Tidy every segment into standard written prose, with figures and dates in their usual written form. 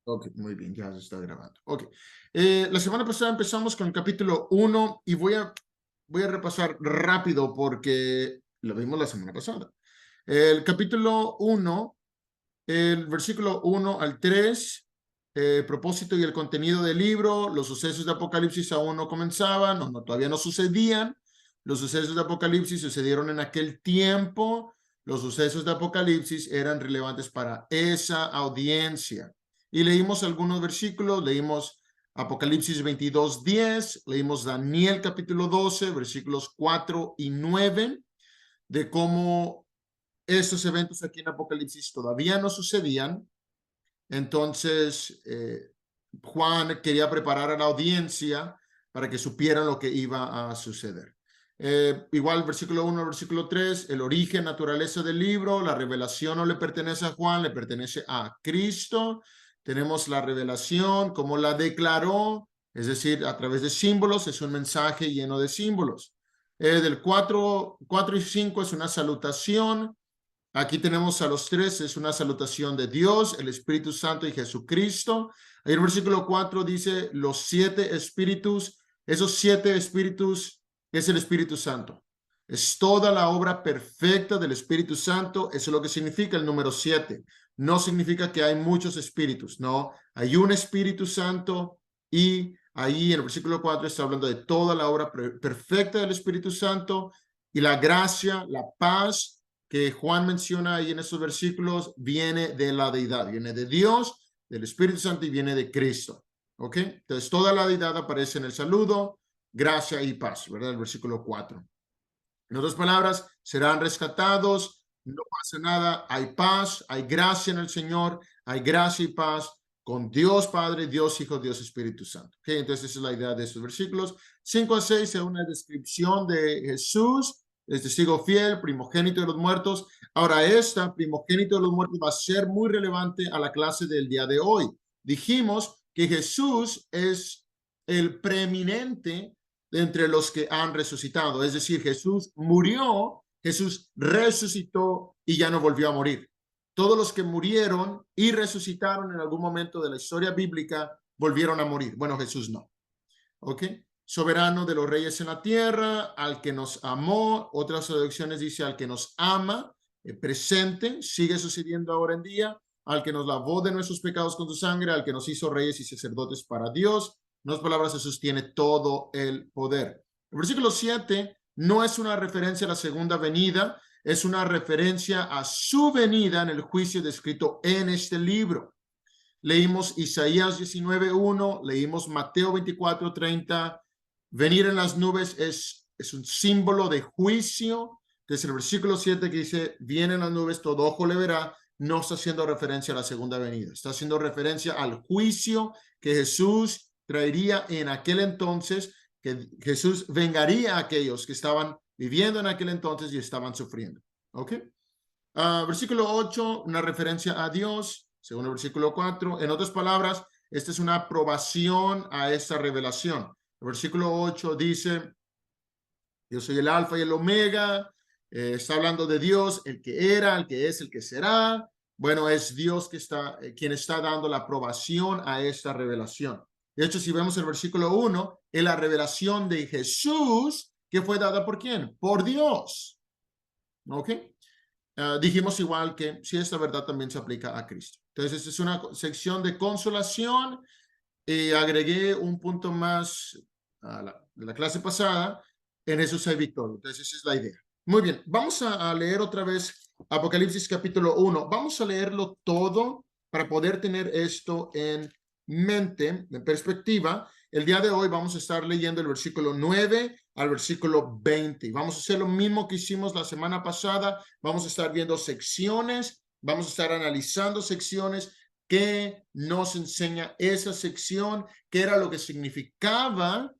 Ok, muy bien, ya se está grabando. Ok. La semana pasada empezamos con el capítulo 1 y voy a repasar rápido porque lo vimos la semana pasada. El capítulo 1, el versículo 1 al 3, propósito y el contenido del libro. Los sucesos de Apocalipsis aún no comenzaban, todavía no sucedían. Los sucesos de Apocalipsis sucedieron en aquel tiempo. Los sucesos de Apocalipsis eran relevantes para esa audiencia. Y leímos algunos versículos, leímos Apocalipsis 22:10, leímos Daniel capítulo 12, versículos 4 y 9, de cómo estos eventos aquí en Apocalipsis todavía no sucedían. Entonces, Juan quería preparar a la audiencia para que supieran lo que iba a suceder. Igual, versículo 1 al versículo 3, el origen, naturaleza del libro, la revelación no le pertenece a Juan, le pertenece a Cristo. Tenemos la revelación, como la declaró, es decir, a través de símbolos, es un mensaje lleno de símbolos. Del 4 y 5 es una salutación. Aquí tenemos a los tres, es una salutación de Dios, el Espíritu Santo y Jesucristo. Ahí el versículo 4 dice los 7 espíritus. Esos 7 espíritus es el Espíritu Santo. Es toda la obra perfecta del Espíritu Santo. Eso es lo que significa el número 7. No significa que hay muchos espíritus, no. Hay un Espíritu Santo y ahí en el versículo 4 está hablando de toda la obra perfecta del Espíritu Santo y la gracia, la paz que Juan menciona ahí en estos versículos viene de la deidad, viene de Dios, del Espíritu Santo y viene de Cristo. ¿Ok? Entonces toda la deidad aparece en el saludo, gracia y paz, ¿verdad? El versículo 4. En otras palabras, serán rescatados, no pasa nada, hay paz, hay gracia en el Señor, hay gracia y paz con Dios Padre, Dios Hijo, Dios Espíritu Santo. ¿Ok? Entonces esa es la idea de estos versículos. 5 a 6 es una descripción de Jesús, es testigo fiel, primogénito de los muertos. Ahora, esta primogénito de los muertos va a ser muy relevante a la clase del día de hoy. Dijimos que Jesús es el preeminente entre los que han resucitado. Es decir, Jesús murió, Jesús resucitó y ya no volvió a morir. Todos los que murieron y resucitaron en algún momento de la historia bíblica volvieron a morir. Bueno, Jesús no. ¿Ok? Soberano de los reyes en la tierra, al que nos amó. Otras traducciones dice al que nos ama, presente, sigue sucediendo ahora en día, al que nos lavó de nuestros pecados con su sangre, al que nos hizo reyes y sacerdotes para Dios. En otras palabras, Jesús tiene todo el poder. El versículo 7 no es una referencia a la segunda venida, es una referencia a su venida en el juicio descrito en este libro. Leímos Isaías 19:1, leímos Mateo 24:30. Venir en las nubes es un símbolo de juicio. Desde el versículo 7 que dice, vienen las nubes, todo ojo le verá, no está haciendo referencia a la segunda venida. Está haciendo referencia al juicio que Jesús traería en aquel entonces, que Jesús vengaría a aquellos que estaban viviendo en aquel entonces y estaban sufriendo. ¿Ok? Versículo 8, una referencia a Dios, según el versículo 4. En otras palabras, esta es una aprobación a esta revelación. El versículo 8 dice, yo soy el alfa y el omega. Está hablando de Dios, el que era, el que es, el que será. Bueno, es Dios que está, quien está dando la aprobación a esta revelación. De hecho, si vemos el versículo 1, es la revelación de Jesús que fue dada por ¿quién? Por Dios. ¿Ok? Dijimos igual que si esta verdad también se aplica a Cristo. Entonces, esta es una sección de consolación y agregué un punto más de la clase pasada. En Jesús hay victoria. Entonces, esa es la idea. Muy bien, vamos a leer otra vez Apocalipsis capítulo 1. Vamos a leerlo todo para poder tener esto en mente, en perspectiva. El día de hoy vamos a estar leyendo el versículo 9 al versículo 20. Vamos a hacer lo mismo que hicimos la semana pasada. Vamos a estar viendo secciones, vamos a estar analizando secciones que nos enseña esa sección, qué era lo que significaba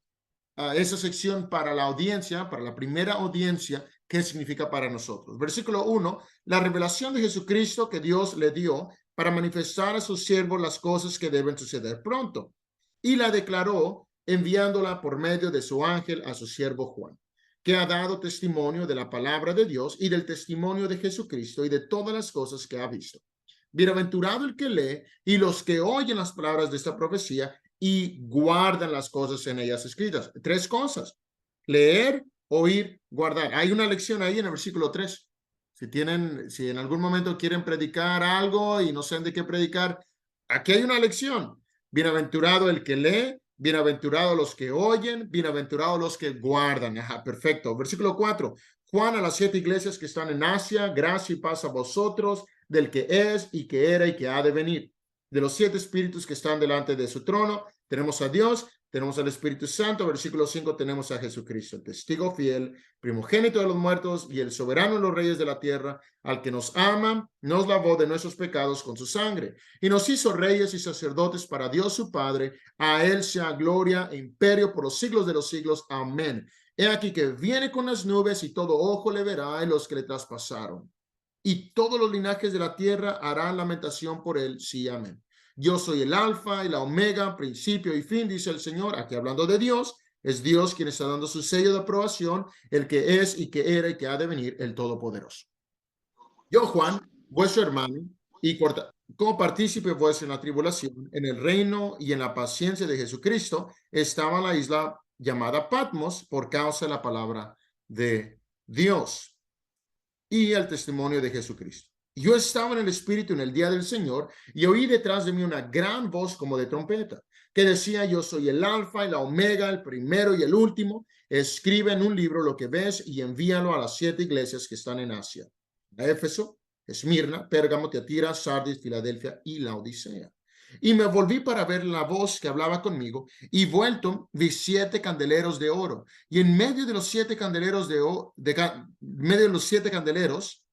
esa sección para la audiencia, para la primera audiencia, qué significa para nosotros. Versículo 1, la revelación de Jesucristo que Dios le dio para manifestar a sus siervos las cosas que deben suceder pronto. Y la declaró enviándola por medio de su ángel a su siervo Juan, que ha dado testimonio de la palabra de Dios y del testimonio de Jesucristo y de todas las cosas que ha visto. Bienaventurado el que lee y los que oyen las palabras de esta profecía y guardan las cosas en ellas escritas. 3 cosas: leer, oír, guardar. Hay una lección ahí en el versículo 3. Si en algún momento quieren predicar algo y no saben de qué predicar, aquí hay una lección. Bienaventurado el que lee, bienaventurados los que oyen, bienaventurados los que guardan. Ajá, perfecto. Versículo 4. Juan a las 7 iglesias que están en Asia, gracia y paz a vosotros, del que es y que era y que ha de venir. De los 7 espíritus que están delante de su trono, tenemos a Dios, tenemos al Espíritu Santo. Versículo 5, tenemos a Jesucristo, el testigo fiel, primogénito de los muertos y el soberano de los reyes de la tierra, al que nos ama, nos lavó de nuestros pecados con su sangre y nos hizo reyes y sacerdotes para Dios su Padre. A él sea gloria e imperio por los siglos de los siglos. Amén. He aquí que viene con las nubes y todo ojo le verá, y los que le traspasaron. Y todos los linajes de la tierra harán lamentación por él. Sí, amén. Yo soy el alfa y la omega, principio y fin, dice el Señor. Aquí hablando de Dios, es Dios quien está dando su sello de aprobación, el que es y que era y que ha de venir, el Todopoderoso. Yo, Juan, vuestro hermano, y como partícipe vuestro en la tribulación, en el reino y en la paciencia de Jesucristo, estaba en la isla llamada Patmos por causa de la palabra de Dios y el testimonio de Jesucristo. Yo estaba en el Espíritu en el día del Señor y oí detrás de mí una gran voz como de trompeta que decía: yo soy el alfa y la omega, el primero y el último. Escribe en un libro lo que ves y envíalo a las 7 iglesias que están en Asia: a Éfeso, Esmirna, Pérgamo, Tiatira, Sardis, Filadelfia y Laodicea. Y me volví para ver la voz que hablaba conmigo, y vuelto vi 7 candeleros de oro, y en medio de los 7 candeleros medio de los 7 candeleros,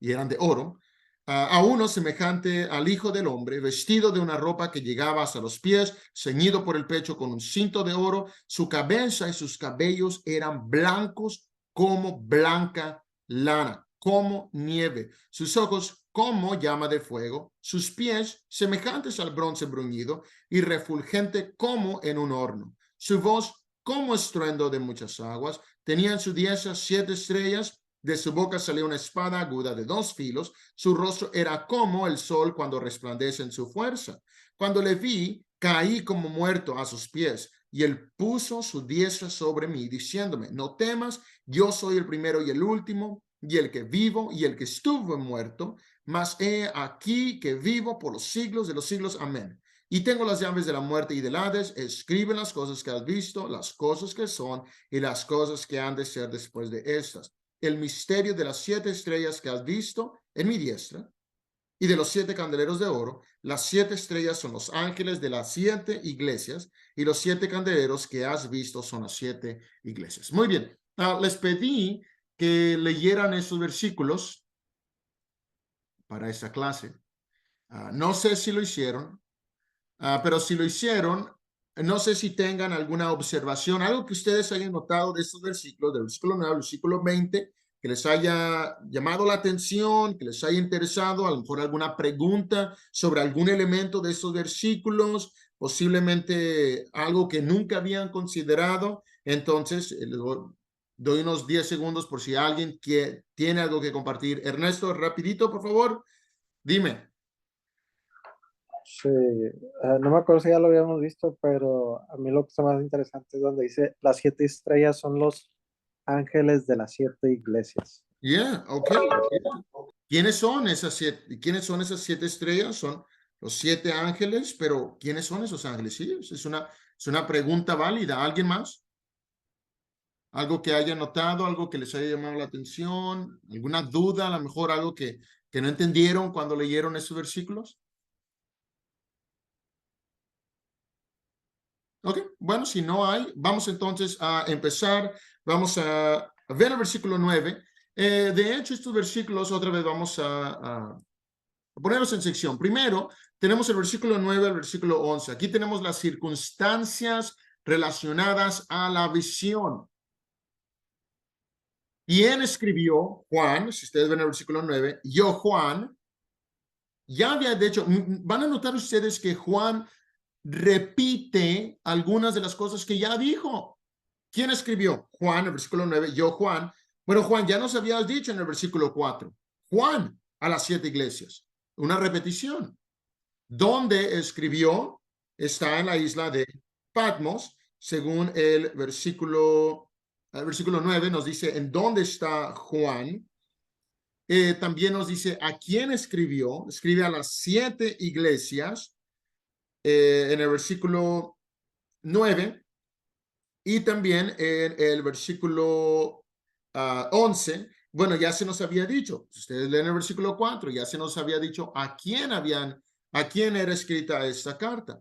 y eran de oro, a uno semejante al Hijo del Hombre, vestido de una ropa que llegaba hasta los pies, ceñido por el pecho con un cinto de oro. Su cabeza y sus cabellos eran blancos como blanca lana, como nieve. Sus ojos como llama de fuego, sus pies semejantes al bronce bruñido y refulgente como en un horno. Su voz como estruendo de muchas aguas. Tenía en su diestra 7 estrellas. De su boca salía una espada aguda de 2 filos. Su rostro era como el sol cuando resplandece en su fuerza. Cuando le vi, caí como muerto a sus pies. Y él puso su diestra sobre mí, diciéndome: no temas, yo soy el primero y el último, y el que vivo y el que estuvo muerto, mas he aquí que vivo por los siglos de los siglos. Amén. Y tengo las llaves de la muerte y del Hades. Escribe las cosas que has visto, las cosas que son y las cosas que han de ser después de estas. El misterio de las 7 estrellas que has visto en mi diestra y de los 7 candeleros de oro. Las 7 estrellas son los ángeles de las 7 iglesias y los 7 candeleros que has visto son las 7 iglesias. Muy bien. Les pedí que leyeran esos versículos para esta clase. No sé si lo hicieron, pero si lo hicieron, no sé si tengan alguna observación, algo que ustedes hayan notado de estos versículos, del versículo 9 al versículo 20, que les haya llamado la atención, que les haya interesado, a lo mejor alguna pregunta sobre algún elemento de estos versículos, posiblemente algo que nunca habían considerado. Entonces, les doy unos 10 segundos por si alguien tiene algo que compartir. Ernesto, rapidito, por favor, dime. Sí, no me acuerdo si ya lo habíamos visto, pero a mí lo que está más interesante es donde dice las 7 estrellas son los ángeles de las 7 iglesias. Yeah, okay. ¿Quiénes son esas 7? ¿Quiénes son esas 7 estrellas? Son los 7 ángeles, pero ¿quiénes son esos ángeles? Sí, es una pregunta válida. ¿Alguien más? ¿Algo que haya notado, algo que les haya llamado la atención? ¿Alguna duda? A lo mejor algo que no entendieron cuando leyeron esos versículos. Ok, bueno, si no hay, vamos entonces a empezar. Vamos a ver el versículo 9. De hecho, estos versículos, otra vez vamos a ponerlos en sección. Primero, tenemos el versículo 9 al versículo 11. Aquí tenemos las circunstancias relacionadas a la visión. ¿Quién escribió? Juan, si ustedes ven el versículo 9, yo, Juan, ya había, de hecho, van a notar ustedes que Juan repite algunas de las cosas que ya dijo. ¿Quién escribió? Juan, el versículo 9, yo, Juan. Bueno, Juan, ya nos habías dicho en el versículo 4. Juan a las 7 iglesias. una repetición. ¿Dónde escribió? Está en la isla de Patmos, según el versículo 9 nos dice en dónde está Juan. También nos dice a quién escribió. Escribe a las 7 iglesias en el versículo 9 y también en el versículo 11. Bueno, ya se nos había dicho, si ustedes leen el versículo 4, ya se nos había dicho a quién era escrita esta carta.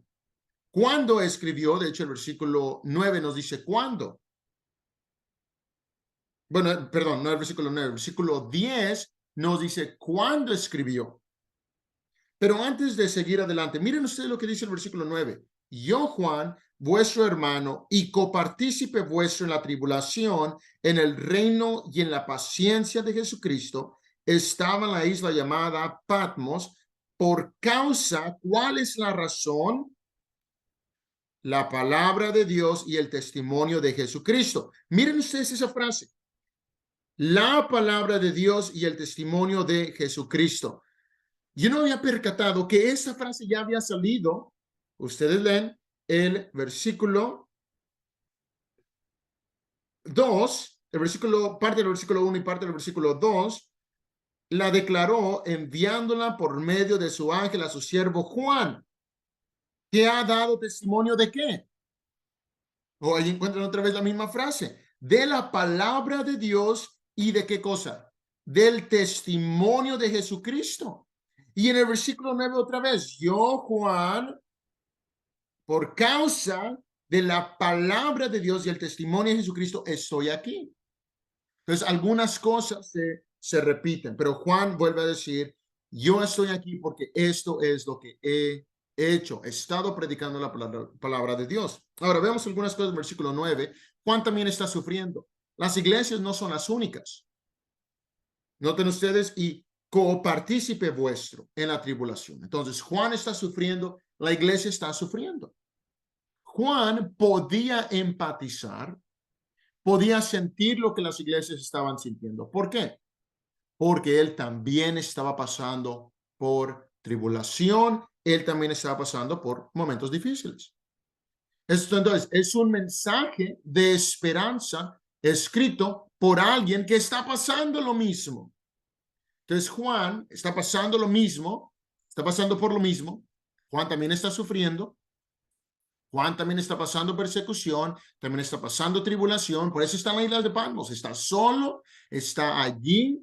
¿Cuándo escribió? De hecho, el versículo 9 nos dice cuándo. Bueno, perdón, no el versículo 9, el versículo 10 nos dice cuándo escribió. Pero antes de seguir adelante, miren ustedes lo que dice el versículo 9. Yo, Juan, vuestro hermano y copartícipe vuestro en la tribulación, en el reino y en la paciencia de Jesucristo, estaba en la isla llamada Patmos por causa, ¿cuál es la razón? La palabra de Dios y el testimonio de Jesucristo. Miren ustedes esa frase. La palabra de Dios y el testimonio de Jesucristo. Yo no había percatado que esa frase ya había salido. Ustedes leen el versículo 2, parte del versículo 1 y parte del versículo 2, la declaró enviándola por medio de su ángel a su siervo Juan, que ha dado testimonio de qué. O ahí encuentran otra vez la misma frase, de la palabra de Dios y de qué cosa, del testimonio de Jesucristo. Y en el versículo 9 otra vez, yo Juan, por causa de la palabra de Dios y el testimonio de Jesucristo, estoy aquí. Entonces, algunas cosas se repiten, pero Juan vuelve a decir, yo estoy aquí porque esto es lo que he hecho. He estado predicando la palabra de Dios. Ahora, vemos algunas cosas del versículo 9. Juan también está sufriendo. Las iglesias no son las únicas. Noten ustedes, y copartícipe vuestro en la tribulación. Entonces, Juan está sufriendo, la iglesia está sufriendo. Juan podía empatizar, podía sentir lo que las iglesias estaban sintiendo. ¿Por qué? Porque él también estaba pasando por tribulación, él también estaba pasando por momentos difíciles. Esto entonces es un mensaje de esperanza escrito por alguien que está pasando lo mismo. Entonces Juan está pasando lo mismo, está pasando por lo mismo. Juan también está sufriendo. Juan también está pasando persecución, también está pasando tribulación, por eso está en la isla de Patmos, está solo, está allí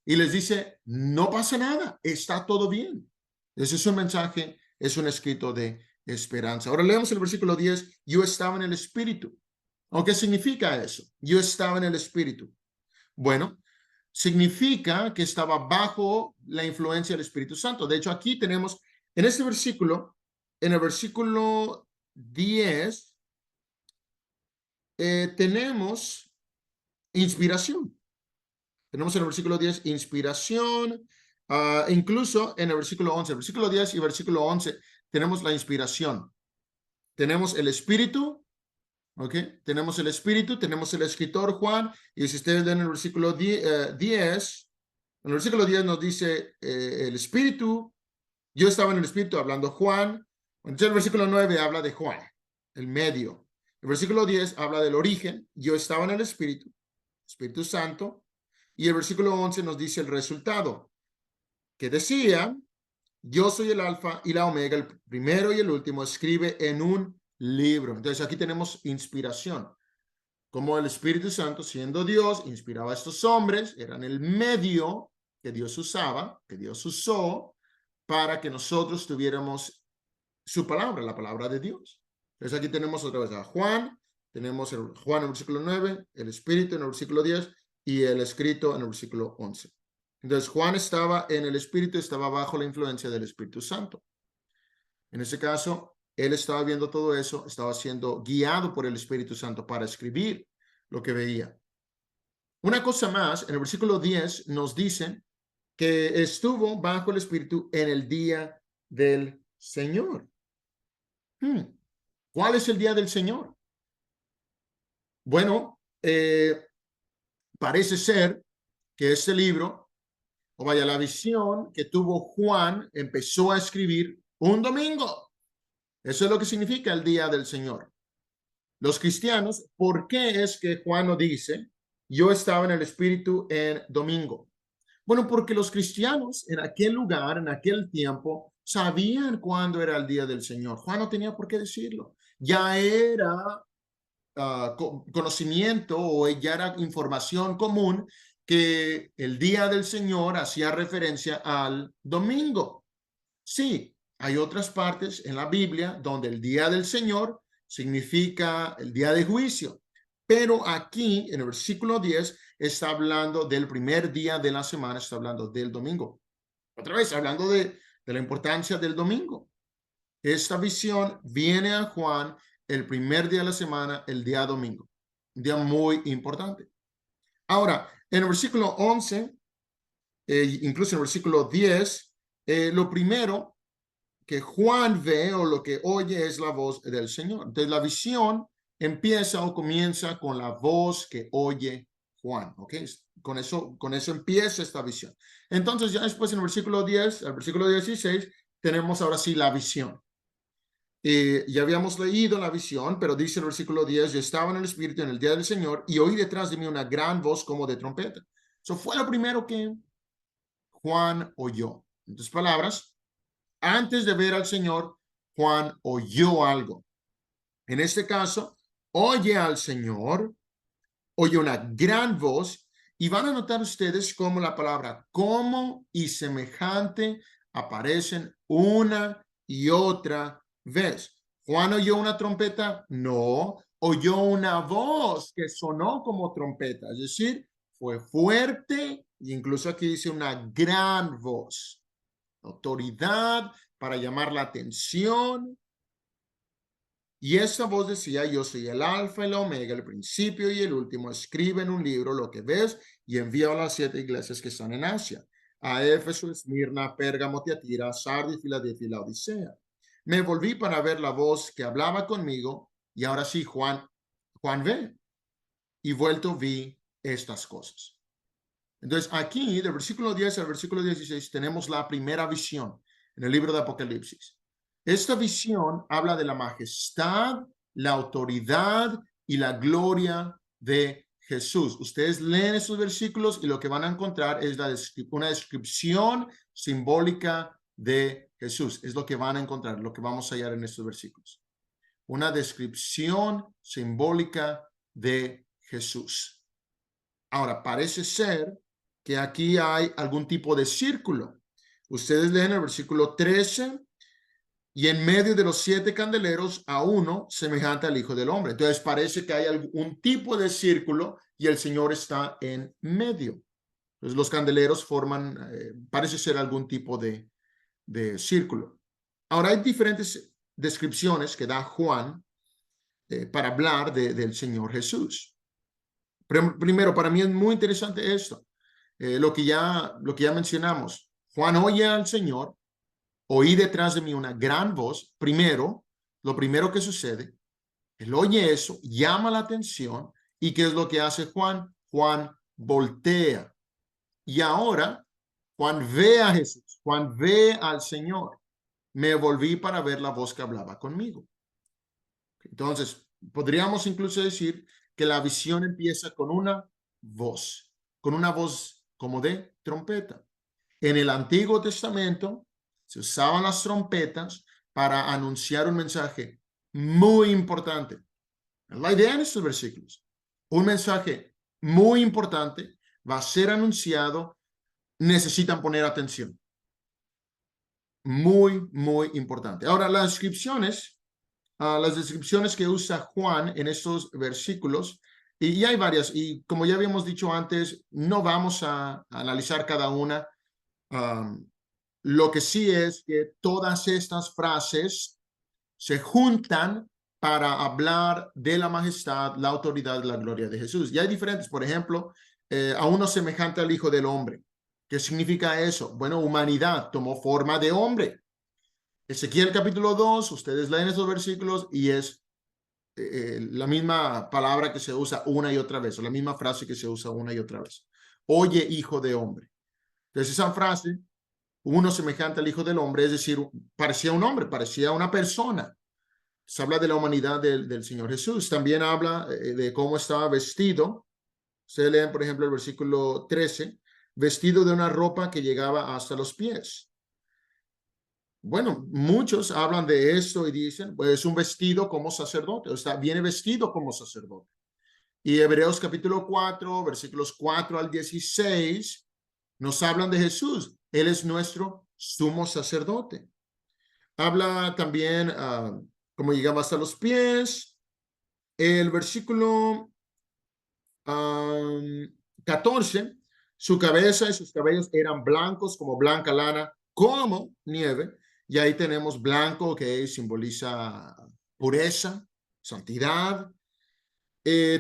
y les dice, no pasa nada, está todo bien. Ese es un mensaje, es un escrito de esperanza. Ahora leemos el versículo 10, yo estaba en el Espíritu. ¿O qué significa eso? Yo estaba en el Espíritu. Bueno, significa que estaba bajo la influencia del Espíritu Santo. De hecho, aquí tenemos, en este versículo, en el versículo 10, tenemos inspiración. Tenemos en el versículo 10 inspiración, incluso en el versículo 11. El versículo 10 y versículo 11 tenemos la inspiración. Tenemos el Espíritu, ¿ok? Tenemos el Espíritu, tenemos el escritor Juan, y si ustedes ven el versículo 10, en el versículo 10 nos dice el Espíritu, yo estaba en el Espíritu hablando Juan. Entonces el versículo 9 habla de Juan, el medio. El versículo 10 habla del origen, yo estaba en el Espíritu, Espíritu Santo. Y el versículo 11 nos dice el resultado, que decía, yo soy el alfa y la omega, el primero y el último, escribe en un libro. Entonces aquí tenemos inspiración, como el Espíritu Santo, siendo Dios, inspiraba a estos hombres, eran el medio que Dios usaba, que Dios usó para que nosotros tuviéramos su palabra, la palabra de Dios. Entonces aquí tenemos otra vez a Juan, tenemos Juan en el versículo 9, el Espíritu en el versículo 10 y el escrito en el versículo 11. Entonces Juan estaba en el Espíritu, estaba bajo la influencia del Espíritu Santo. En ese caso, él estaba viendo todo eso, estaba siendo guiado por el Espíritu Santo para escribir lo que veía. Una cosa más, en el versículo 10 nos dice que estuvo bajo el Espíritu en el día del Señor. ¿Cuál es el día del Señor? Bueno, parece ser que este libro O vaya, la visión que tuvo Juan empezó a escribir un domingo. Eso es lo que significa el día del Señor. Los cristianos, ¿por qué es que Juan no dice, yo estaba en el Espíritu en domingo? Bueno, porque los cristianos en aquel lugar, en aquel tiempo, sabían cuándo era el día del Señor. Juan no tenía por qué decirlo. Ya era conocimiento o ya era información común que el día del Señor hacía referencia al domingo. Sí, hay otras partes en la Biblia donde el día del Señor significa el día de juicio, pero aquí en el versículo 10 está hablando del primer día de la semana, está hablando del domingo. Otra vez, hablando de la importancia del domingo. Esta visión viene a Juan el primer día de la semana, el día domingo. Un día muy importante. Ahora, en el versículo 11, incluso en el versículo 10, lo primero que Juan ve o lo que oye es la voz del Señor. Entonces, la visión empieza o comienza con la voz que oye Juan, ¿ok? Con eso empieza esta visión. Entonces, ya después en el versículo 10, al versículo 16, tenemos ahora sí la visión. Ya habíamos leído la visión, pero dice el versículo 10, yo estaba en el Espíritu en el día del Señor y oí detrás de mí una gran voz como de trompeta. Eso fue lo primero que Juan oyó. En otras palabras, antes de ver al Señor, Juan oyó algo. En este caso, oye al Señor, oye una gran voz y van a notar ustedes cómo la palabra como y semejante aparecen una y otra vez. ¿Juan oyó una trompeta? No, oyó una voz que sonó como trompeta, es decir, fue fuerte e incluso aquí dice una gran voz, autoridad para llamar la atención. Y esta voz decía, yo soy el alfa y la omega, el principio y el último. Escribe en un libro lo que ves y envía a las 7 iglesias que están en Asia. A Éfeso, Esmirna, Pérgamo, Tiatira, Sardis, Filadelfia y la Odisea. Me volví para ver la voz que hablaba conmigo y ahora sí, Juan ve. Y vuelto vi estas cosas. Entonces aquí, del versículo 10 al versículo 16, tenemos la primera visión en el libro de Apocalipsis. Esta visión habla de la majestad, la autoridad y la gloria de Jesús. Ustedes leen esos versículos y lo que van a encontrar es una descripción simbólica de Jesús. Es lo que van a encontrar, lo que vamos a hallar en estos versículos. Una descripción simbólica de Jesús. Ahora, parece ser que aquí hay algún tipo de círculo. Ustedes leen el versículo 13 y en medio de los 7 candeleros a uno semejante al Hijo del Hombre. Entonces parece que hay algún tipo de círculo y el Señor está en medio. Entonces los candeleros forman, parece ser algún tipo de círculo. Ahora hay diferentes descripciones que da Juan para hablar del Señor Jesús. Primero, para mí es muy interesante esto, lo que ya mencionamos. Juan oye al Señor, oí detrás de mí una gran voz. Primero, lo primero que sucede, él oye eso, llama la atención. ¿Y qué es lo que hace Juan? Juan voltea. Y ahora, Juan ve a Jesús, Juan ve al Señor. Me volví para ver la voz que hablaba conmigo. Entonces, podríamos incluso decir que la visión empieza con una voz como de trompeta. En el Antiguo Testamento se usaban las trompetas para anunciar un mensaje muy importante. Es la idea en estos versículos. Un mensaje muy importante va a ser anunciado, necesitan poner atención. Muy, muy importante. Ahora, las descripciones que usa Juan en estos versículos, y hay varias, y como ya habíamos dicho antes, no vamos a analizar cada una. Lo que sí es que todas estas frases se juntan para hablar de la majestad, la autoridad, la gloria de Jesús. Y hay diferentes, por ejemplo, a uno semejante al Hijo del Hombre. ¿Qué significa eso? Bueno, humanidad tomó forma de hombre. Ezequiel capítulo 2, ustedes leen esos versículos y es la misma palabra que se usa una y otra vez, o la misma frase que se usa una y otra vez. Oye, hijo de hombre. Entonces esa frase, uno semejante al Hijo del Hombre, es decir, parecía un hombre, parecía una persona. Se habla de la humanidad del Señor Jesús. También habla de cómo estaba vestido. Ustedes leen, por ejemplo, el versículo 13, vestido de una ropa que llegaba hasta los pies. Bueno, muchos hablan de esto y dicen, pues es un vestido como sacerdote, o sea, viene vestido como sacerdote. Y Hebreos capítulo 4, versículos 4 al 16, nos hablan de Jesús. Él es nuestro sumo sacerdote. Habla también cómo llegaba hasta los pies. El versículo 14, su cabeza y sus cabellos eran blancos como blanca lana, como nieve. Y ahí tenemos blanco que simboliza pureza, santidad.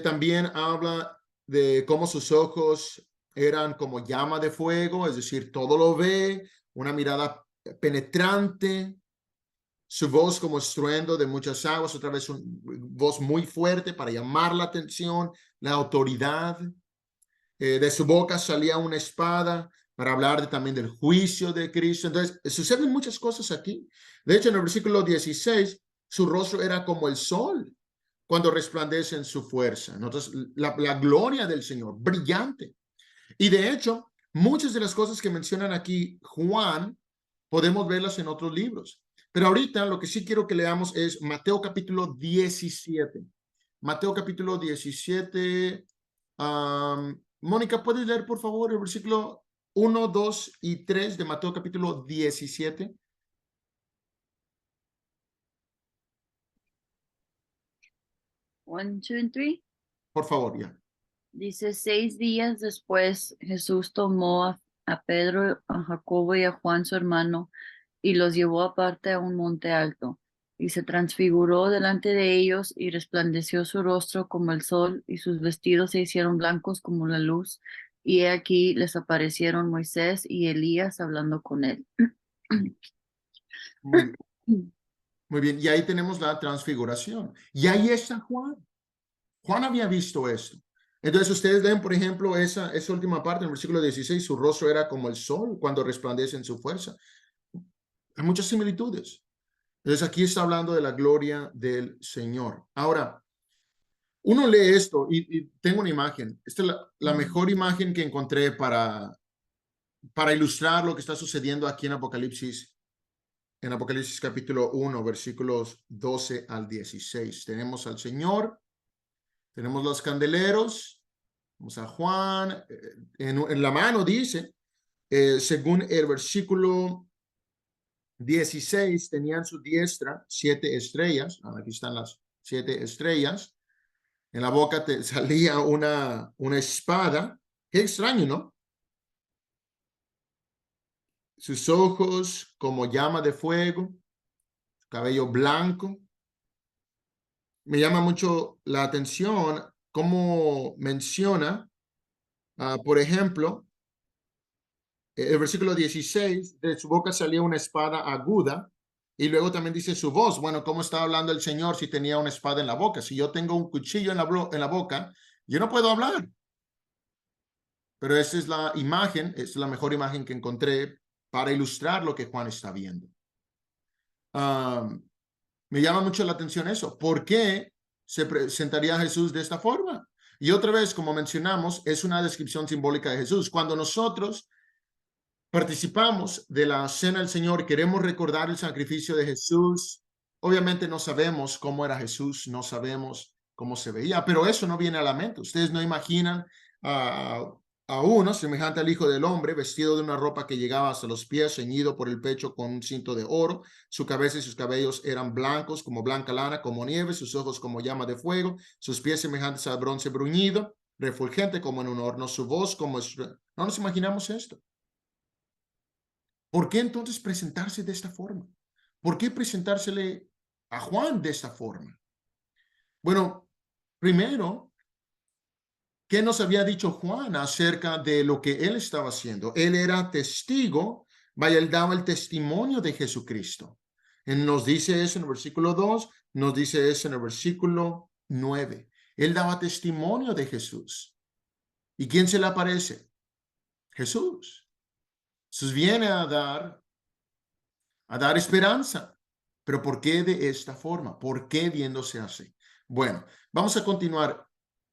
También habla de cómo sus ojos eran como llama de fuego, es decir, todo lo ve, una mirada penetrante, su voz como estruendo de muchas aguas, otra vez una voz muy fuerte para llamar la atención, la autoridad. De su boca salía una espada para hablar también del juicio de Cristo. Entonces, suceden muchas cosas aquí. De hecho, en el versículo 16, su rostro era como el sol cuando resplandece en su fuerza. Entonces, la gloria del Señor, brillante. Y de hecho, muchas de las cosas que mencionan aquí Juan, podemos verlas en otros libros. Pero ahorita lo que sí quiero que leamos es Mateo capítulo 17. Mateo capítulo 17. Mónica, ¿puedes leer por favor el versículo 1, 2 y 3 de Mateo capítulo 17? 1, 2, and 3. Por favor, ya. Dice, 6 días después, Jesús tomó a Pedro, a Jacobo y a Juan su hermano, y los llevó aparte a un monte alto, y se transfiguró delante de ellos, y resplandeció su rostro como el sol, y sus vestidos se hicieron blancos como la luz, y he aquí les aparecieron Moisés y Elías hablando con él. Muy bien. Muy bien. Y ahí tenemos la transfiguración. Y ahí está Juan. Juan había visto esto. Entonces ustedes ven, por ejemplo, esa última parte, en el versículo 16, su rostro era como el sol cuando resplandece en su fuerza. Hay muchas similitudes. Entonces aquí está hablando de la gloria del Señor. Ahora, uno lee esto y tengo una imagen. Esta es la mejor imagen que encontré para ilustrar lo que está sucediendo aquí en Apocalipsis capítulo 1, versículos 12 al 16. Tenemos al Señor, tenemos los candeleros, vamos a Juan, en la mano dice, según el versículo 16, tenían su diestra 7 estrellas, aquí están las 7 estrellas, en la boca te salía una espada, qué extraño, ¿no? Sus ojos como llama de fuego, cabello blanco. Me llama mucho la atención cómo menciona, por ejemplo, el versículo 16, de su boca salía una espada aguda, y luego también dice su voz. Bueno, ¿cómo está hablando el Señor si tenía una espada en la boca? Si yo tengo un cuchillo en la boca, yo no puedo hablar. Pero esa es la imagen, es la mejor imagen que encontré para ilustrar lo que Juan está viendo. Me llama mucho la atención eso. ¿Por qué se presentaría a Jesús de esta forma? Y otra vez, como mencionamos, es una descripción simbólica de Jesús. Cuando nosotros participamos de la cena del Señor, queremos recordar el sacrificio de Jesús. Obviamente no sabemos cómo era Jesús, no sabemos cómo se veía, pero eso no viene a la mente. Ustedes no imaginan a uno semejante al Hijo del Hombre, vestido de una ropa que llegaba hasta los pies, ceñido por el pecho con un cinto de oro. Su cabeza y sus cabellos eran blancos como blanca lana, como nieve, sus ojos como llama de fuego, sus pies semejantes al bronce bruñido, refulgente como en un horno, su voz como... No nos imaginamos esto. ¿Por qué entonces presentarse de esta forma? ¿Por qué presentársele a Juan de esta forma? Bueno, primero, ¿qué nos había dicho Juan acerca de lo que él estaba haciendo? Él era testigo, vaya, él daba el testimonio de Jesucristo. Él nos dice eso en el versículo 2, nos dice eso en el versículo 9. Él daba testimonio de Jesús. ¿Y quién se le aparece? Jesús. Jesús viene a dar esperanza. Pero ¿por qué de esta forma? ¿Por qué viéndose así? Bueno, vamos a continuar.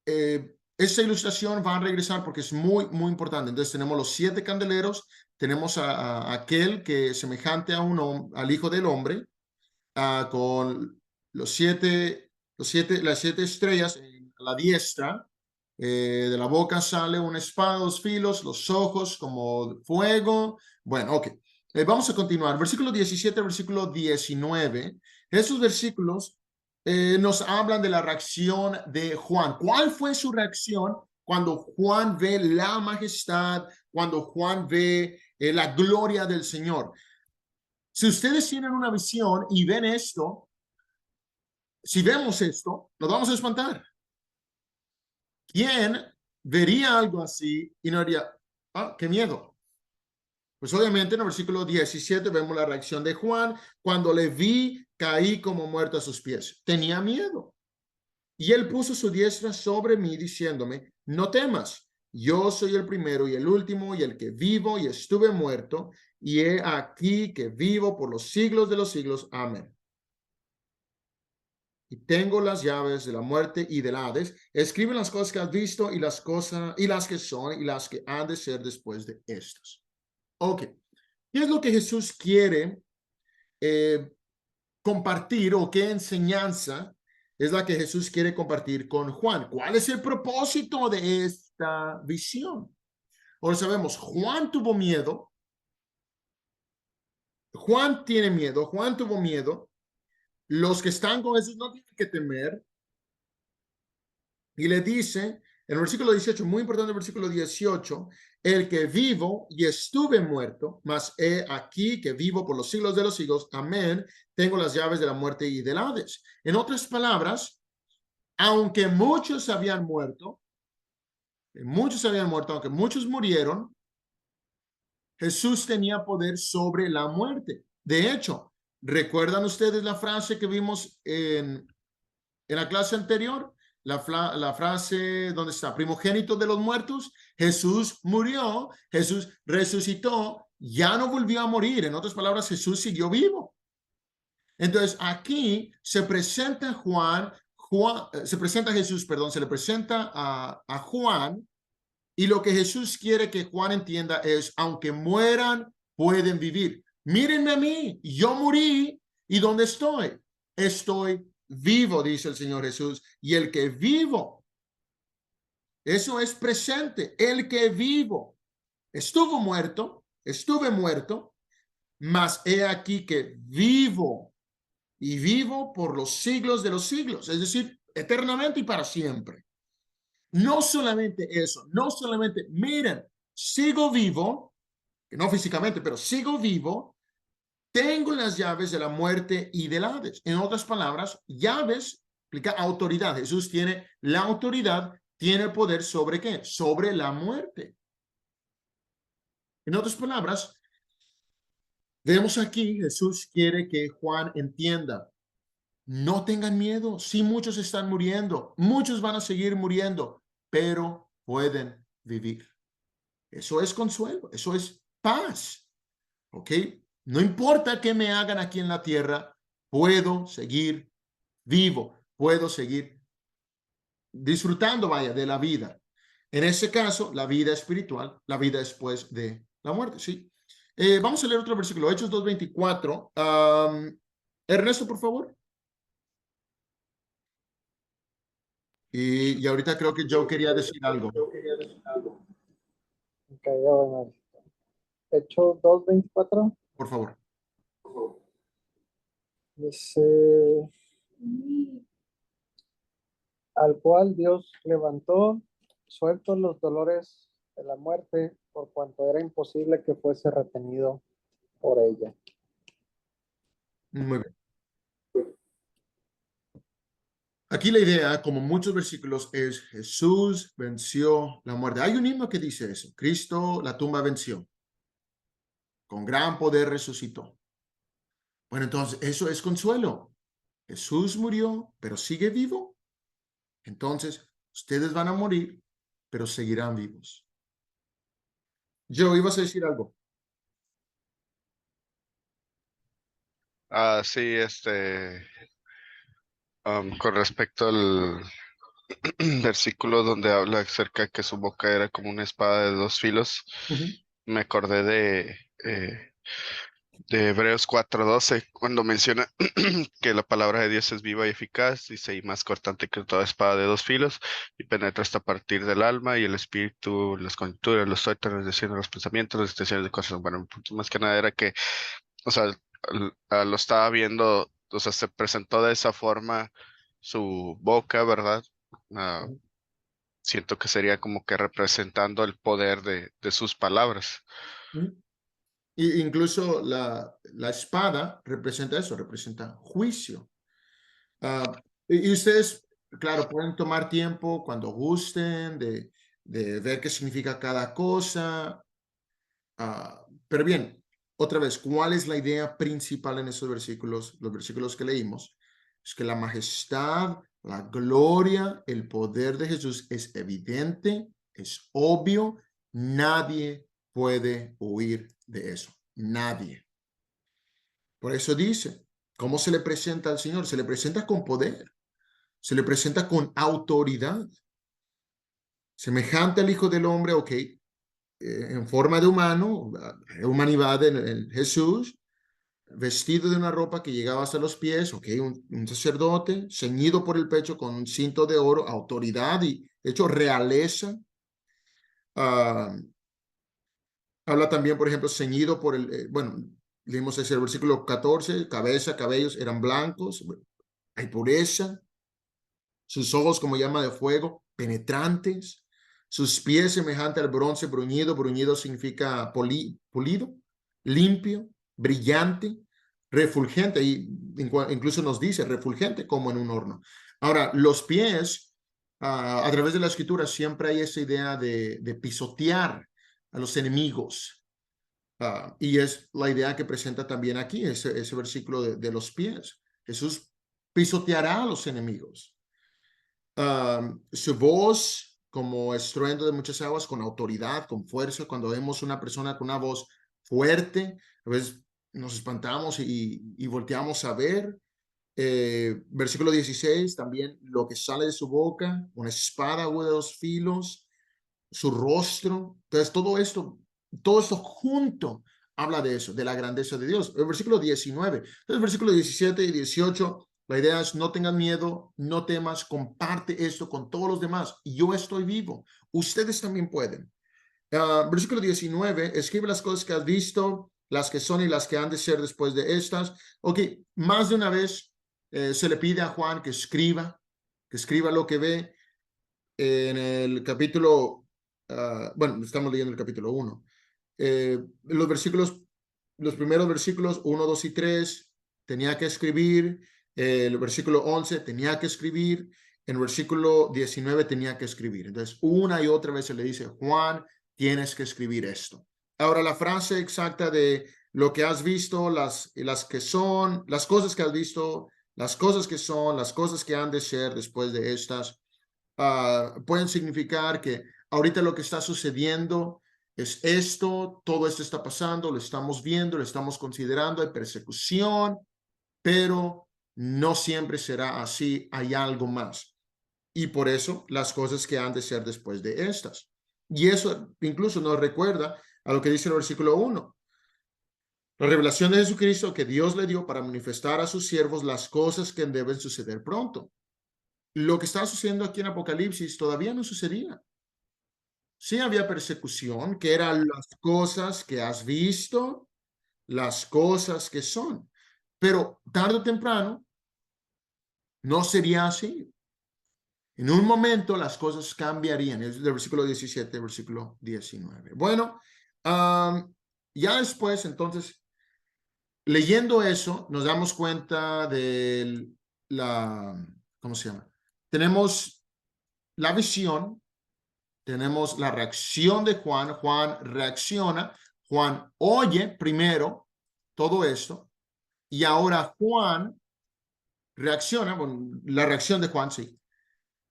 Esta ilustración va a regresar porque es muy, muy importante. Entonces tenemos los 7 candeleros, tenemos a aquel que es semejante a al Hijo del Hombre, con las 7 estrellas en la diestra. De la boca sale una espada, 2 filos, los ojos como fuego. Bueno, ok. Vamos a continuar. Versículo 17, versículo 19. Esos versículos nos hablan de la reacción de Juan. ¿Cuál fue su reacción cuando Juan ve la majestad, cuando Juan ve la gloria del Señor? Si ustedes tienen una visión y ven esto, si vemos esto, nos vamos a espantar. ¿Quién vería algo así y no haría, qué miedo? Pues obviamente en el versículo 17 vemos la reacción de Juan. Cuando le vi, caí como muerto a sus pies. Tenía miedo. Y él puso su diestra sobre mí diciéndome, no temas, yo soy el primero y el último y el que vivo y estuve muerto, y he aquí que vivo por los siglos de los siglos. Amén. Y tengo las llaves de la muerte y del Hades. Escribe las cosas que has visto y las cosas y las que son y las que han de ser después de estas. Ok. ¿Qué es lo que Jesús quiere compartir o qué enseñanza es la que Jesús quiere compartir con Juan? ¿Cuál es el propósito de esta visión? Ahora sabemos, Juan tuvo miedo. Juan tiene miedo. Juan tuvo miedo. Los que están con Jesús no tienen que temer. Y le dice, en el versículo 18, muy importante el versículo 18, el que vivo y estuve muerto, mas he aquí que vivo por los siglos de los siglos, amén, tengo las llaves de la muerte y del Hades. En otras palabras, aunque muchos habían muerto, aunque muchos murieron, Jesús tenía poder sobre la muerte. De hecho, ¿recuerdan ustedes la frase que vimos en la clase anterior? La frase, ¿dónde está? Primogénito de los muertos. Jesús murió, Jesús resucitó, ya no volvió a morir. En otras palabras, Jesús siguió vivo. Entonces, aquí se presenta se presenta Jesús, perdón, se le presenta a Juan, y lo que Jesús quiere que Juan entienda es, aunque mueran, pueden vivir. Mírenme a mí, yo morí, ¿y dónde estoy? Estoy vivo, dice el Señor Jesús, y el que vivo, eso es presente, el que vivo, estuve muerto, mas he aquí que vivo, y vivo por los siglos de los siglos, es decir, eternamente y para siempre. No solamente eso, no solamente, miren, sigo vivo, que no físicamente, pero sigo vivo, tengo las llaves de la muerte y del Hades. En otras palabras, llaves implica autoridad. Jesús tiene la autoridad, tiene el poder sobre ¿qué? Sobre la muerte. En otras palabras, vemos aquí, Jesús quiere que Juan entienda, no tengan miedo, sí muchos están muriendo, muchos van a seguir muriendo, pero pueden vivir. Eso es consuelo, eso es paz, ¿ok? No importa qué me hagan aquí en la tierra, puedo seguir vivo, puedo seguir disfrutando, vaya, de la vida. En ese caso, la vida espiritual, la vida después de la muerte, ¿sí? Vamos a leer otro versículo, Hechos 2:24. Ernesto, por favor. Y ahorita creo que Joe quería decir algo. Ok, ya bueno. Hechos 2:24. Por favor. Dice, al cual Dios levantó, sueltos los dolores de la muerte, por cuanto era imposible que fuese retenido por ella. Muy bien. Aquí la idea, como muchos versículos, es Jesús venció la muerte. Hay un himno que dice eso. Cristo la tumba venció. Con gran poder resucitó. Bueno, entonces eso es consuelo. Jesús murió, pero sigue vivo. Entonces, ustedes van a morir, pero seguirán vivos. Joe, ibas a decir algo. Sí, con respecto al versículo donde habla acerca de que su boca era como una espada de dos filos, Ujú. me acordé de Hebreos 4:12, cuando menciona que la palabra de Dios es viva y eficaz, dice, y más cortante que toda espada de dos filos, y penetra hasta partir del alma y el espíritu, las conjeturas, los tuétanos, diciendo los pensamientos, las intenciones de cosas. Bueno, el punto más que nada era que, o sea, lo estaba viendo, o sea, se presentó de esa forma su boca, ¿verdad? Ah, siento que sería como que representando el poder de sus palabras. Ujú. Y incluso la espada representa eso, representa juicio. Y ustedes, claro, pueden tomar tiempo cuando gusten de ver qué significa cada cosa. Pero bien, otra vez, ¿cuál es la idea principal en esos versículos? Los versículos que leímos, es que la majestad, la gloria, el poder de Jesús es evidente, es obvio, nadie puede huir de eso, nadie. Por eso dice, ¿cómo se le presenta al Señor? Se le presenta con poder, se le presenta con autoridad, semejante al Hijo del Hombre, ok, en forma de humano, humanidad en Jesús, vestido de una ropa que llegaba hasta los pies, ok, un sacerdote, ceñido por el pecho con un cinto de oro, autoridad y de hecho realeza. Uh, Habla también, por ejemplo, ceñido por bueno, leímos ese versículo 14, cabeza, cabellos eran blancos, hay pureza, sus ojos como llama de fuego, penetrantes, sus pies semejante al bronce bruñido, bruñido significa pulido, limpio, brillante, refulgente, y incluso nos dice refulgente como en un horno. Ahora, los pies, a través de la escritura siempre hay esa idea de pisotear a los enemigos. Y es la idea que presenta también aquí, ese versículo de los pies. Jesús pisoteará a los enemigos. Su voz como estruendo de muchas aguas, con autoridad, con fuerza. Cuando vemos una persona con una voz fuerte, a veces nos espantamos y volteamos a ver. Versículo 16, también lo que sale de su boca, una espada aguda de dos filos, su rostro. Entonces, todo esto junto habla de eso, de la grandeza de Dios. El versículo 19, el versículo 17 y 18, la idea es no tengan miedo, no temas, comparte esto con todos los demás. Yo estoy vivo, ustedes también pueden. Versículo 19, escribe las cosas que has visto, las que son y las que han de ser después de estas. Ok, más de una vez se le pide a Juan que escriba lo que ve en el capítulo, bueno, estamos leyendo el capítulo 1. Los versículos, los primeros versículos 1, 2 y 3 tenía que escribir. El versículo 11 tenía que escribir. En el versículo 19 tenía que escribir. Entonces, una y otra vez se le dice, Juan, tienes que escribir esto. Ahora, la frase exacta de lo que has visto, las que son, las cosas que has visto, las cosas que son, las cosas que han de ser después de estas, pueden significar que ahorita lo que está sucediendo es esto, todo esto está pasando, lo estamos viendo, lo estamos considerando, hay persecución, pero no siempre será así, hay algo más. Y por eso las cosas que han de ser después de estas. Y eso incluso nos recuerda a lo que dice el versículo 1. La revelación de Jesucristo que Dios le dio para manifestar a sus siervos las cosas que deben suceder pronto. Lo que está sucediendo aquí en Apocalipsis todavía no sucedía. Sí había persecución, que eran las cosas que has visto, las cosas que son. Pero tarde o temprano no sería así. En un momento las cosas cambiarían. Es del versículo 17, versículo 19. Bueno, ya después, entonces, leyendo eso, nos damos cuenta de ¿cómo se llama? Tenemos la visión. Tenemos la reacción de Juan. Juan reacciona. Juan oye primero todo esto. Y ahora Juan reacciona. Bueno, la reacción de Juan, sí.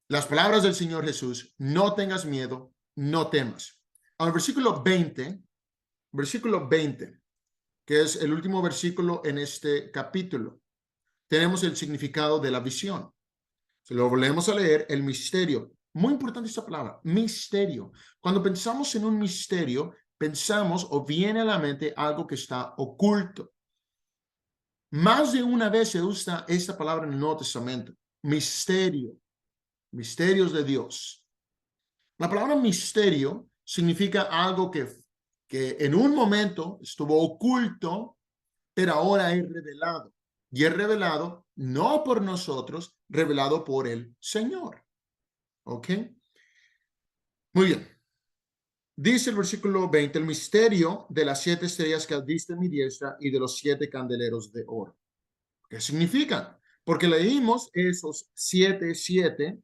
Las palabras del Señor Jesús. No tengas miedo, no temas. Al versículo 20. Versículo 20. que es el último versículo en este capítulo, tenemos el significado de la visión. Si lo volvemos a leer, el misterio. Muy importante esta palabra, misterio. Cuando pensamos en un misterio, pensamos o viene a la mente algo que está oculto. Más de una vez se usa esta palabra en el Nuevo Testamento, misterio, misterios de Dios. La palabra misterio significa algo que en un momento estuvo oculto, pero ahora es revelado. Y es revelado no por nosotros, revelado por el Señor. ¿Ok? Muy bien. Dice el versículo 20, el misterio de las 7 estrellas que has visto en mi diestra y de los 7 candeleros de oro. ¿Qué significan? Porque leímos esos 7,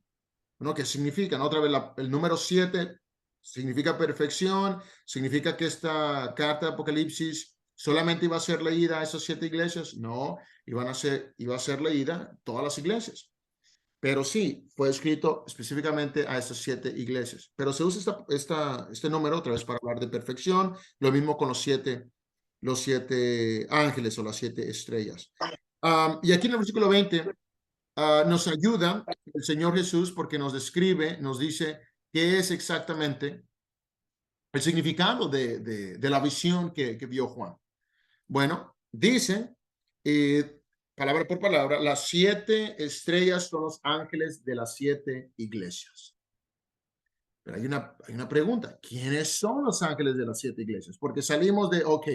¿no? ¿Qué significan? Otra vez, el número 7 significa perfección, significa que esta carta de Apocalipsis solamente iba a ser leída a esas 7 iglesias. No, iba a ser leída a todas las iglesias. Pero sí, fue escrito específicamente a estas 7 iglesias. Pero se usa este número otra vez para hablar de perfección. Lo mismo con los siete ángeles o las 7 estrellas. Y aquí en el versículo 20 nos ayuda el Señor Jesús porque nos describe, nos dice qué es exactamente el significado de la visión que vio Juan. Bueno, dice, palabra por palabra, las 7 estrellas son los ángeles de las 7 iglesias. Pero hay una pregunta, ¿quiénes son los ángeles de las 7 iglesias? Porque salimos de, ok,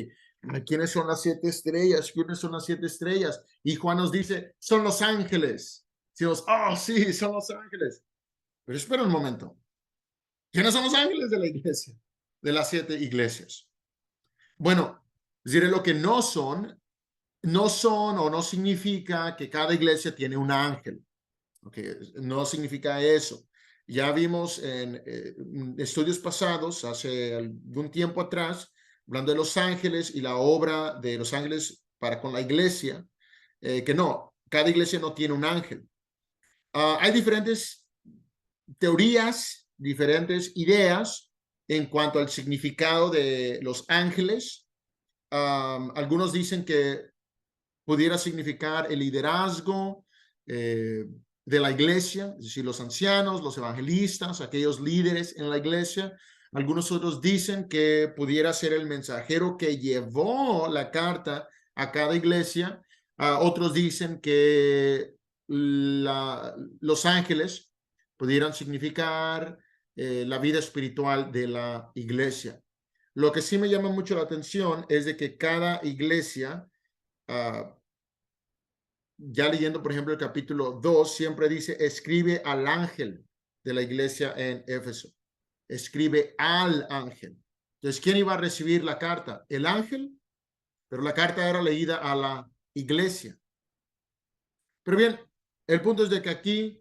¿quiénes son las 7 estrellas? ¿Quiénes son las 7 estrellas? Y Juan nos dice, son los ángeles. Decimos, oh, sí, son los ángeles. Pero espera un momento. ¿Quiénes son los ángeles de la iglesia? De las 7 iglesias. Bueno, diré lo que no son o no significa que cada iglesia tiene un ángel. Okay, no significa eso. Ya vimos en estudios pasados, hace algún tiempo atrás, hablando de los ángeles y la obra de los ángeles para con la iglesia, que no, cada iglesia no tiene un ángel. Hay diferentes teorías, diferentes ideas en cuanto al significado de los ángeles. Algunos dicen que pudiera significar el liderazgo de la iglesia, es decir, los ancianos, los evangelistas, aquellos líderes en la iglesia. Algunos otros dicen que pudiera ser el mensajero que llevó la carta a cada iglesia. Otros dicen que los ángeles pudieran significar la vida espiritual de la iglesia. Lo que sí me llama mucho la atención es de que cada iglesia ya leyendo, por ejemplo, el capítulo 2, siempre dice, escribe al ángel de la iglesia en Éfeso. Escribe al ángel. Entonces, ¿quién iba a recibir la carta? El ángel, pero la carta era leída a la iglesia. Pero bien, el punto es de que aquí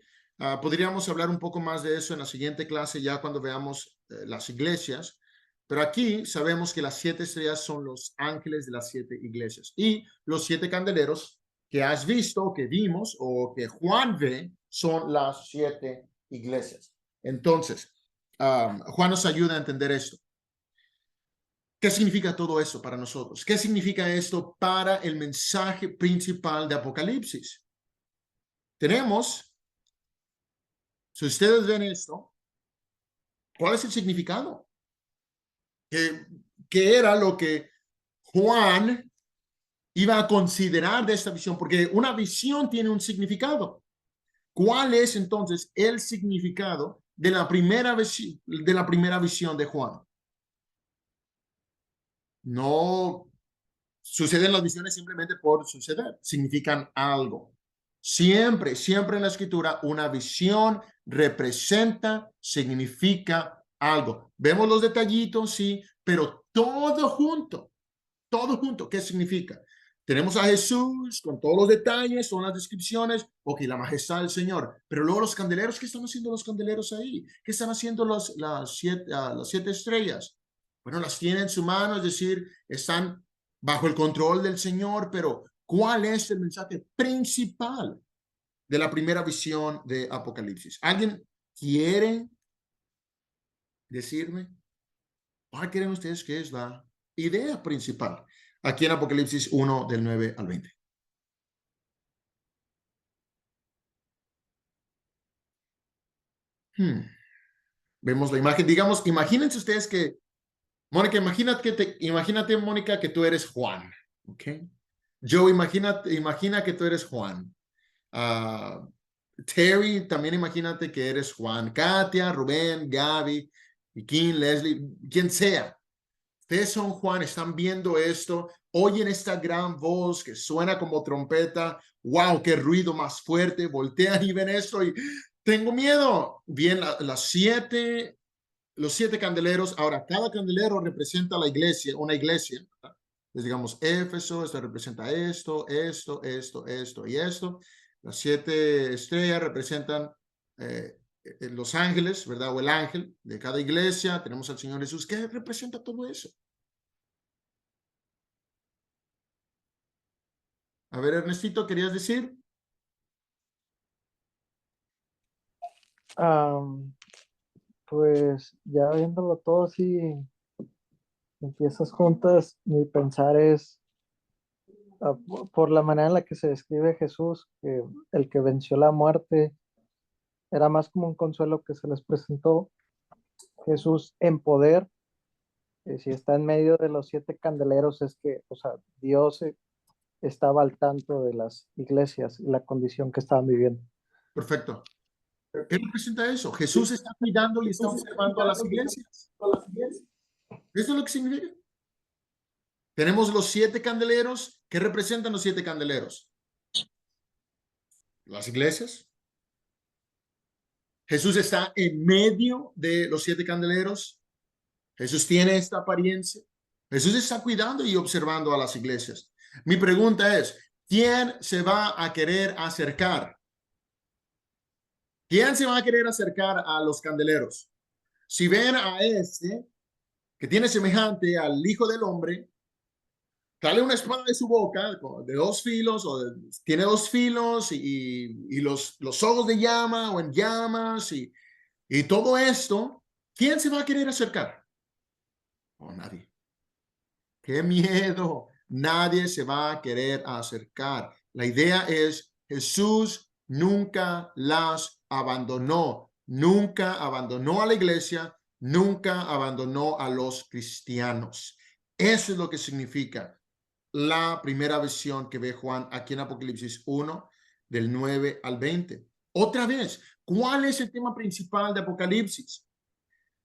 podríamos hablar un poco más de eso en la siguiente clase, ya cuando veamos las iglesias. Pero aquí sabemos que las 7 estrellas son los ángeles de las 7 iglesias. Y los 7 candeleros que has visto, que vimos o que Juan ve, son las 7 iglesias. Entonces, Juan nos ayuda a entender esto. ¿Qué significa todo eso para nosotros? ¿Qué significa esto para el mensaje principal de Apocalipsis? Tenemos, si ustedes ven esto, ¿cuál es el significado? ¿Qué era lo que Juan iba a considerar de esta visión? Porque una visión tiene un significado. ¿Cuál es entonces el significado de la primera visión de Juan? No suceden las visiones simplemente por suceder, significan algo. Siempre en la escritura, una visión representa, significa algo. Vemos los detallitos, sí, pero todo junto, ¿qué significa? Tenemos a Jesús con todos los detalles, son las descripciones, ok, la majestad del Señor, pero luego los candeleros, ¿qué están haciendo los candeleros ahí? ¿Qué están haciendo las 7 estrellas? Bueno, las tiene en su mano, es decir, están bajo el control del Señor, pero ¿cuál es el mensaje principal de la primera visión de Apocalipsis? ¿Alguien quiere decirme? ¿Cuál creen ustedes que es la idea principal? aquí en Apocalipsis 1 del 9 al 20. Vemos la imagen. Digamos, imagínense ustedes que, Mónica, imagínate, Mónica, que tú eres Juan. ¿Ok? Joe, imagina que tú eres Juan. Terry, también imagínate que eres Juan. Katia, Rubén, Gaby, Kim, Leslie, quien sea. Ustedes son Juan, están viendo esto, oyen esta gran voz que suena como trompeta. ¡Wow! ¡Qué ruido más fuerte! Voltean y ven esto y tengo miedo. Bien, los 7 candeleros. Ahora, cada candelero representa la iglesia, una iglesia. ¿Verdad? Entonces, digamos, Éfeso, esto representa esto, esto, esto, esto y esto. Las 7 estrellas representan los ángeles, ¿verdad? O el ángel de cada iglesia. Tenemos al Señor Jesús. ¿Qué representa todo eso? A ver, Ernestito, ¿querías decir? Pues ya viéndolo todo así, en piezas juntas, mi pensar es, por la manera en la que se describe Jesús, que el que venció la muerte, era más como un consuelo que se les presentó Jesús en poder. Si está en medio de los 7 candeleros, es que, o sea, Dios estaba al tanto de las iglesias y la condición que estaban viviendo. Perfecto. ¿Qué representa eso? Jesús está cuidando y está observando a las iglesias. ¿Eso es lo que significa? Tenemos los 7 candeleros. ¿Qué representan los 7 candeleros? Las iglesias. Jesús está en medio de los 7 candeleros. Jesús tiene esta apariencia. Jesús está cuidando y observando a las iglesias. Mi pregunta es, ¿quién se va a querer acercar? ¿Quién se va a querer acercar a los candeleros? Si ven a este que tiene semejante al Hijo del Hombre, sale una espada de su boca de 2 filos, tiene 2 filos y los ojos de llama o en llamas y todo esto, ¿quién se va a querer acercar? Oh, nadie. ¡Qué miedo! Nadie se va a querer acercar. La idea es, Jesús nunca las abandonó, nunca abandonó a la iglesia, nunca abandonó a los cristianos. Eso es lo que significa la primera visión que ve Juan aquí en Apocalipsis 1, del 9 al 20. Otra vez, ¿cuál es el tema principal de Apocalipsis?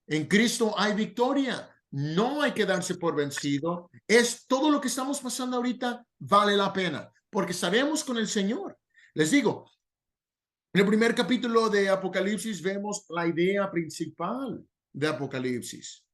En Cristo hay victoria. No hay que darse por vencido. Es todo lo que estamos pasando ahorita vale la pena porque estaremos con el Señor. Les digo, en el primer capítulo de Apocalipsis vemos la idea principal de Apocalipsis.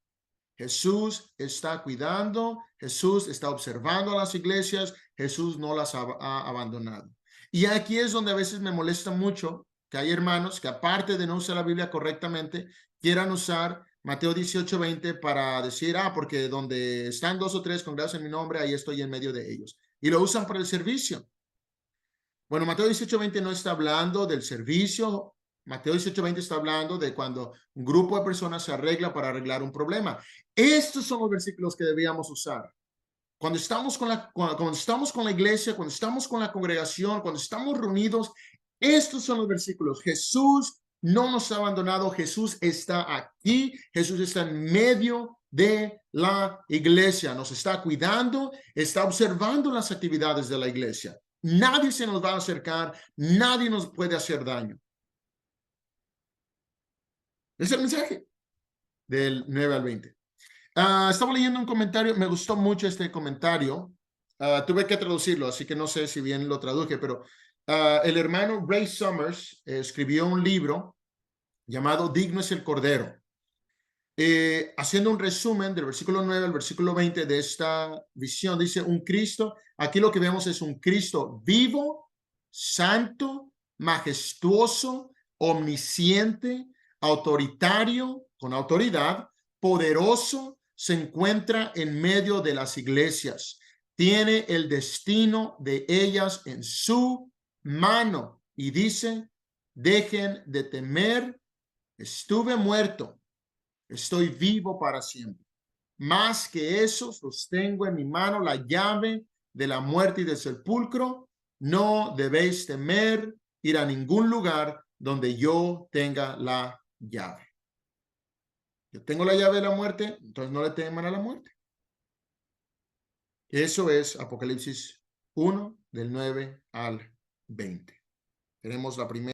Jesús está cuidando, Jesús está observando a las iglesias, Jesús no las ha abandonado. Y aquí es donde a veces me molesta mucho que hay hermanos que aparte de no usar la Biblia correctamente, quieran usar Mateo 18:20 para decir, porque donde están 2 o 3 congregados en mi nombre, ahí estoy en medio de ellos. Y lo usan para el servicio. Bueno, Mateo 18:20 no está hablando del servicio. Mateo 18:20 está hablando de cuando un grupo de personas se arregla para arreglar un problema. Estos son los versículos que debíamos usar. Cuando estamos con la iglesia, cuando estamos con la congregación, cuando estamos reunidos, estos son los versículos. Jesús no nos ha abandonado. Jesús está aquí. Jesús está en medio de la iglesia. Nos está cuidando, está observando las actividades de la iglesia. Nadie se nos va a acercar, nadie nos puede hacer daño. Es el mensaje del 9 al 20. Estaba leyendo un comentario, me gustó mucho este comentario. Tuve que traducirlo, así que no sé si bien lo traduje, pero el hermano Ray Summers escribió un libro llamado Digno es el Cordero. Haciendo un resumen del versículo 9 al versículo 20 de esta visión, dice un Cristo, aquí lo que vemos es un Cristo vivo, santo, majestuoso, omnisciente, autoritario, con autoridad, poderoso, se encuentra en medio de las iglesias, tiene el destino de ellas en su mano y dice, dejen de temer, estuve muerto, estoy vivo para siempre. Más que eso, sostengo en mi mano la llave de la muerte y del sepulcro. No debéis temer ir a ningún lugar donde yo tenga la llave. Yo tengo la llave de la muerte, entonces no le teman a la muerte. Eso es Apocalipsis 1, del 9 al 20. Tenemos la primera.